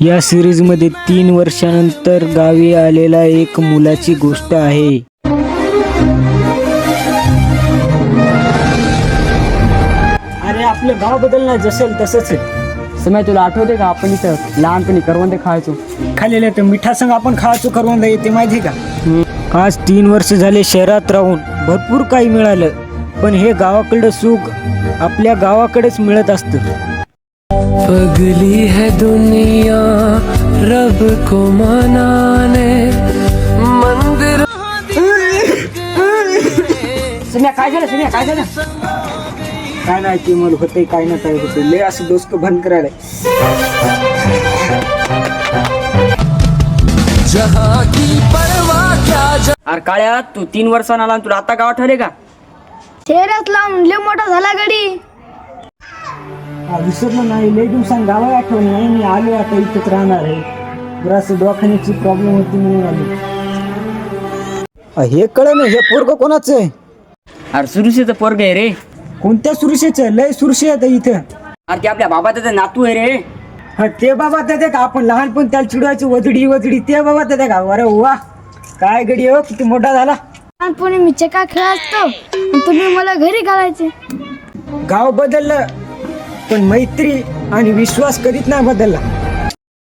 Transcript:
या सिरीजमध्ये 3 वर्षानंतर गावी आलेला एक मुलाची गोष्ट आहे. अरे आपलं गाव बदलणार जसेल तसंच आहे. समय तुला आठवते का आपण इथं लहानपणी करवंदे खायचो. खाल्लेलं तर मिठासंग आपण खायचो करवंद येते माहिती का. आज 3 वर्ष झाले शहरात राहून भरपूर काही मिळालं, पण हे गावाकडं सुख आपल्या गावाकडेच मिळत असतं. पगली है दुनिया रब को मनाने मंदिर. सम्या काय झालं, सम्या काय झालं. काय नाही की मला होतंय काय ना काय होतं. लय असं डोसकं बंद करायला. जहां की परवाह क्या. अरे काळ्या, तू 3 वर्षांना आला आणि तुला आता गाव आठवले का. शहरात लावून लय मोठा झाला गडी. विसरलं नाही. लय दिवसांनी गावाला आठवण नाही. मी आलो आता इथंच राहणार आहे. जरासं दवाखान्याची प्रॉब्लेम होती म्हणून आलो. हे कळ ना हे पोरग कोणाचं आहे. अरे सुरुशीचं पोरग आहे रे. कोणत्या सुरशेचं. लय सुरशे आहेत इथं. अरे ते आपल्या बाबा त्याचा नातू आहे रे. हा ते बाबा त्या का आपण लहानपण त्याला चिडवायची वजडी ते बाबा त्या का. अरे वा काय गडी हो, किती मोठा झाला. लहानपणी मी चका खेळायचो आणि तुम्ही मला घरी घालायचे. गाव बदललं पण मैत्री आणि विश्वास कधीच नाही बदलला.